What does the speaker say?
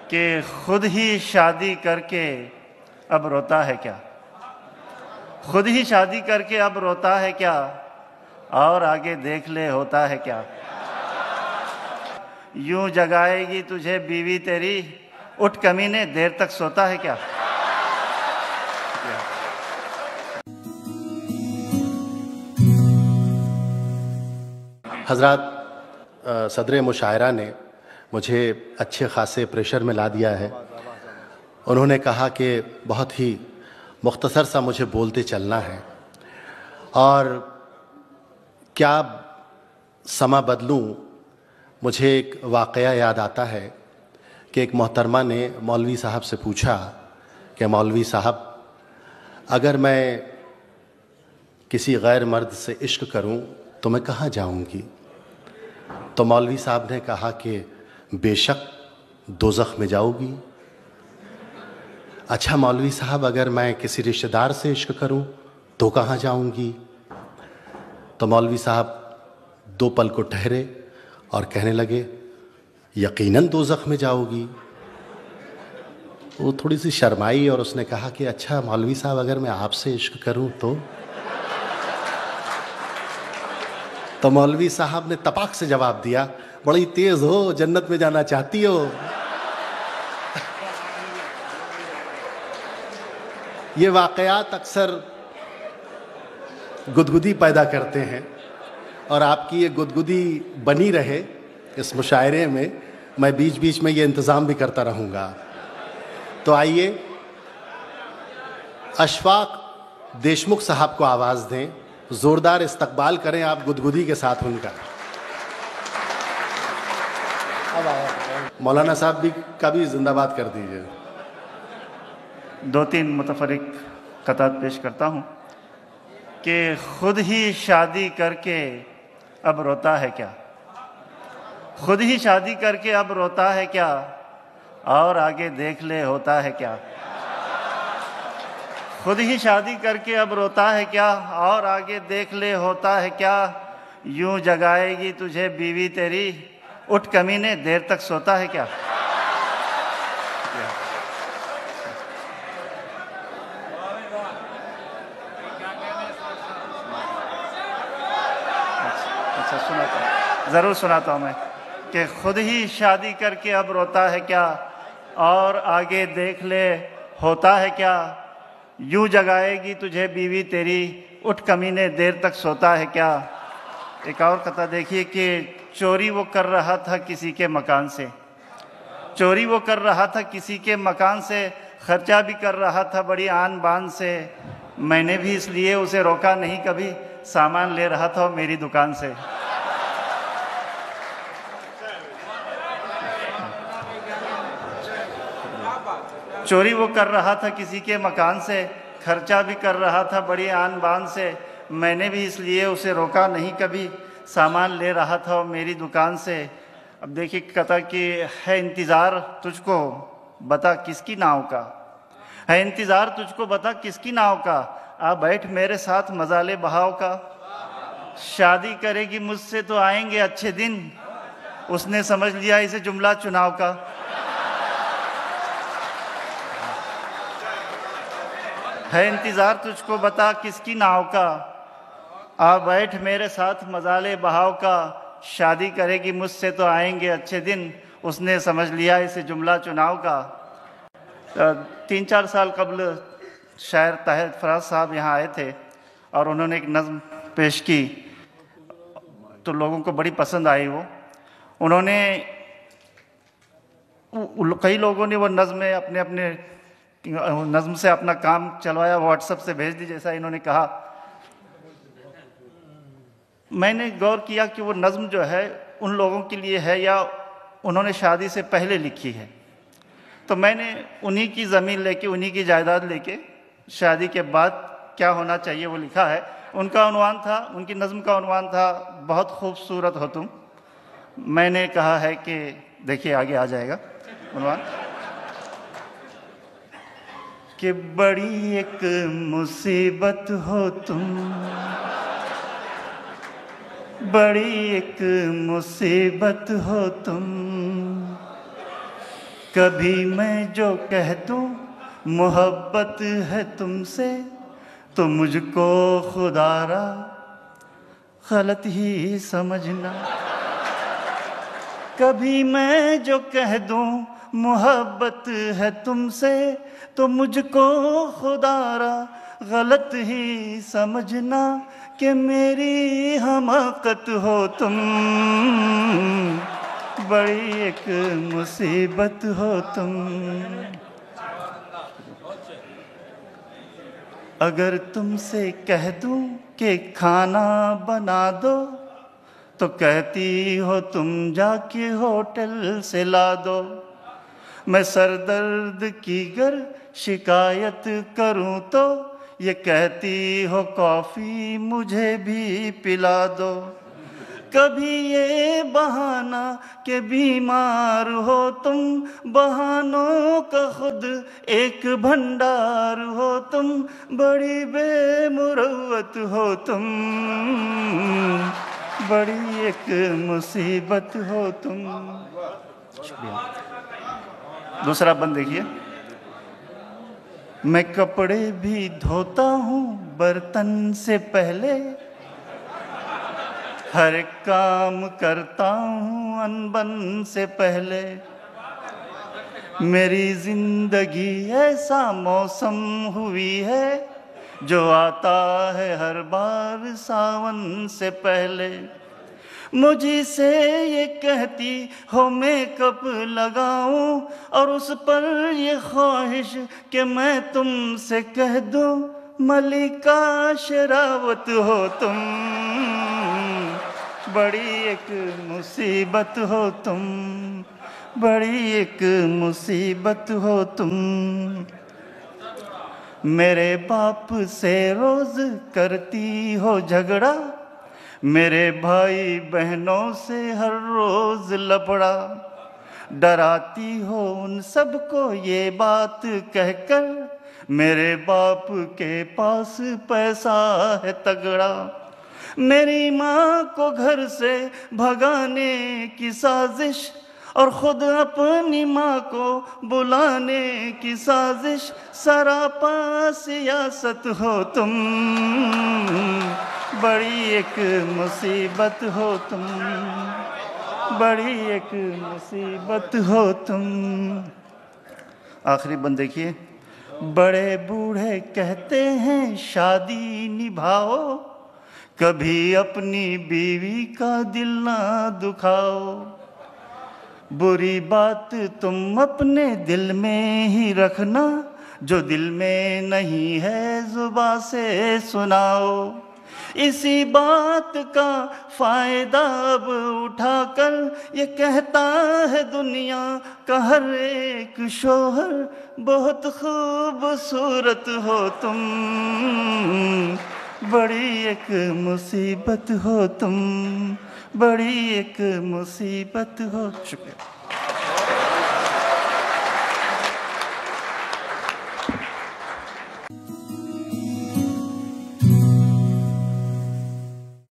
कि खुद ही शादी करके अब रोता है क्या, खुद ही शादी करके अब रोता है क्या, और आगे देख ले होता है क्या। यूं जगाएगी तुझे बीवी तेरी, उठ कमीने देर तक सोता है क्या। हज़रात, सदर मुशायरा ने मुझे अच्छे खासे प्रेशर में ला दिया है। उन्होंने कहा कि बहुत ही मुख्तसर सा मुझे बोलते चलना है, और क्या समा बदलूं। मुझे एक वाक़या याद आता है कि एक मोहतरमा ने मौलवी साहब से पूछा कि मौलवी साहब, अगर मैं किसी गैर मर्द से इश्क करूं तो मैं कहाँ जाऊंगी। तो मौलवी साहब ने कहा कि बेशक दोज़ख में जाओगी। अच्छा मौलवी साहब, अगर मैं किसी रिश्तेदार से इश्क करूं तो कहाँ जाऊंगी। तो मौलवी साहब दो पल को ठहरे और कहने लगे, यकीनन दोज़ख में जाओगी। वो थोड़ी सी शर्माई और उसने कहा कि अच्छा मौलवी साहब, अगर मैं आपसे इश्क करूं तो मौलवी साहब ने तपाक से जवाब दिया, बड़ी तेज हो, जन्नत में जाना चाहती हो। ये वाक़यात अक्सर गुदगुदी पैदा करते हैं, और आपकी ये गुदगुदी बनी रहे इस मुशायरे में, मैं बीच बीच में ये इंतज़ाम भी करता रहूँगा। तो आइए अशफाक देशमुख साहब को आवाज़ दें, ज़ोरदार इस्तकबाल करें आप गुदगुदी के साथ उनका। मौलाना साहब भी का भी जिंदाबाद कर दीजिए। दो तीन मुतफरिक कतात पेश करता हूँ कि खुद ही शादी करके अब रोता है क्या, खुद ही शादी करके अब रोता है क्या, और आगे देख ले होता है क्या। खुद ही शादी करके अब रोता है क्या, और आगे देख ले होता है क्या। यूं जगाएगी तुझे बीवी तेरी, उठ कमीने देर तक सोता है क्या। अच्छा सुनाता, ज़रूर सुनाता हूँ मैं कि खुद ही शादी करके अब रोता है क्या, और आगे देख ले होता है क्या। यूं जगाएगी तुझे बीवी तेरी, उठ कमीने देर तक सोता है क्या। एक और कथा देखिए कि चोरी वो कर रहा था किसी के मकान से, चोरी वो कर रहा था किसी के मकान से, खर्चा भी कर रहा था बड़ी आन बान से। मैंने भी इसलिए उसे रोका नहीं कभी, सामान ले रहा था वो मेरी दुकान से। चोरी वो कर रहा था किसी के मकान से, खर्चा भी कर रहा था बड़ी आन बान से। मैंने भी इसलिए उसे रोका नहीं कभी, सामान ले रहा था वो मेरी दुकान से। अब देखिए कथा कि है इंतज़ार तुझको बता किसकी नाव का, है इंतज़ार तुझको बता किसकी नाव का। आ बैठ मेरे साथ मजा ले बहाव का। शादी करेगी मुझसे तो आएंगे अच्छे दिन, उसने समझ लिया इसे जुमला चुनाव का। है इंतज़ार तुझको बता किसकी नाव का, आ बैठ मेरे साथ मजाले बहाव का। शादी करेगी मुझसे तो आएंगे अच्छे दिन, उसने समझ लिया इसे जुमला चुनाव का। 3-4 साल कबल शायर ताहिर फराज साहब यहाँ आए थे और उन्होंने एक नज़्म पेश की तो लोगों को बड़ी पसंद आई वो। उन्होंने कई लोगों ने वो नज़्म अपने अपने नज़्म से अपना काम चलवाया, व्हाट्सएप से भेज दी जैसा इन्होंने कहा। मैंने गौर किया कि वो नज़्म जो है उन लोगों के लिए है या उन्होंने शादी से पहले लिखी है। तो मैंने उन्हीं की ज़मीन लेके, उन्हीं की जायदाद लेके शादी के बाद क्या होना चाहिए वो लिखा है। उनका उन्वान था, उनकी नज़्म का उन्वान था बहुत खूबसूरत हो तुम। मैंने कहा है कि देखिए आगे आ जाएगा उन्वान कि बड़ी एक मुसीबत हो तुम, बड़ी एक मुसीबत हो तुम, कभी मैं जो कह दूं मोहब्बत है तुमसे तो मुझको खुदारा गलत ही समझना। कभी मैं जो कह दूं मोहब्बत है तुमसे तो मुझको खुदारा गलत ही समझना कि मेरी हमाकत हो तुम, बड़ी एक मुसीबत हो तुम। अगर तुमसे कह दूं कि खाना बना दो तो कहती हो तुम जाके होटल से ला दो। मैं सर दर्द की गर शिकायत करूं तो ये कहती हो कॉफ़ी मुझे भी पिला दो। कभी ये बहाना कि बीमार हो तुम, बहानों का खुद एक भंडार हो तुम, बड़ी बेमुरव्वत हो तुम, बड़ी एक मुसीबत हो तुम। दूसरा बंद देखिए। मैं कपड़े भी धोता हूँ बर्तन से पहले, हर एक काम करता हूँ अनबन से पहले। मेरी जिंदगी ऐसा मौसम हुई है जो आता है हर बार सावन से पहले। मुझी से ये कहती हो मेकअप लगाऊं और उस पर ये ख्वाहिश कि मैं तुमसे कह दूं मलिका शेरावत हो तुम, बड़ी एक मुसीबत हो तुम, बड़ी एक मुसीबत हो तुम। मेरे बाप से रोज करती हो झगड़ा, मेरे भाई बहनों से हर रोज लफड़ा। डराती हो उन सबको ये बात कहकर मेरे बाप के पास पैसा है तगड़ा। मेरी माँ को घर से भगाने की साजिश और खुद अपनी माँ को बुलाने की साजिश, सरापा सियासत हो तुम, बड़ी एक मुसीबत हो तुम, बड़ी एक मुसीबत हो तुम। आखिरी बंद देखिए। बड़े बूढ़े कहते हैं शादी निभाओ, कभी अपनी बीवी का दिल ना दुखाओ। बुरी बात तुम अपने दिल में ही रखना, जो दिल में नहीं है जुबां से सुनाओ। इसी बात का फायदा अब उठाकर ये कहता है दुनिया का हर एक शोहर बहुत खूबसूरत हो तुम, बड़ी एक मुसीबत हो तुम, बड़ी एक मुसीबत हो। शुक्रिया।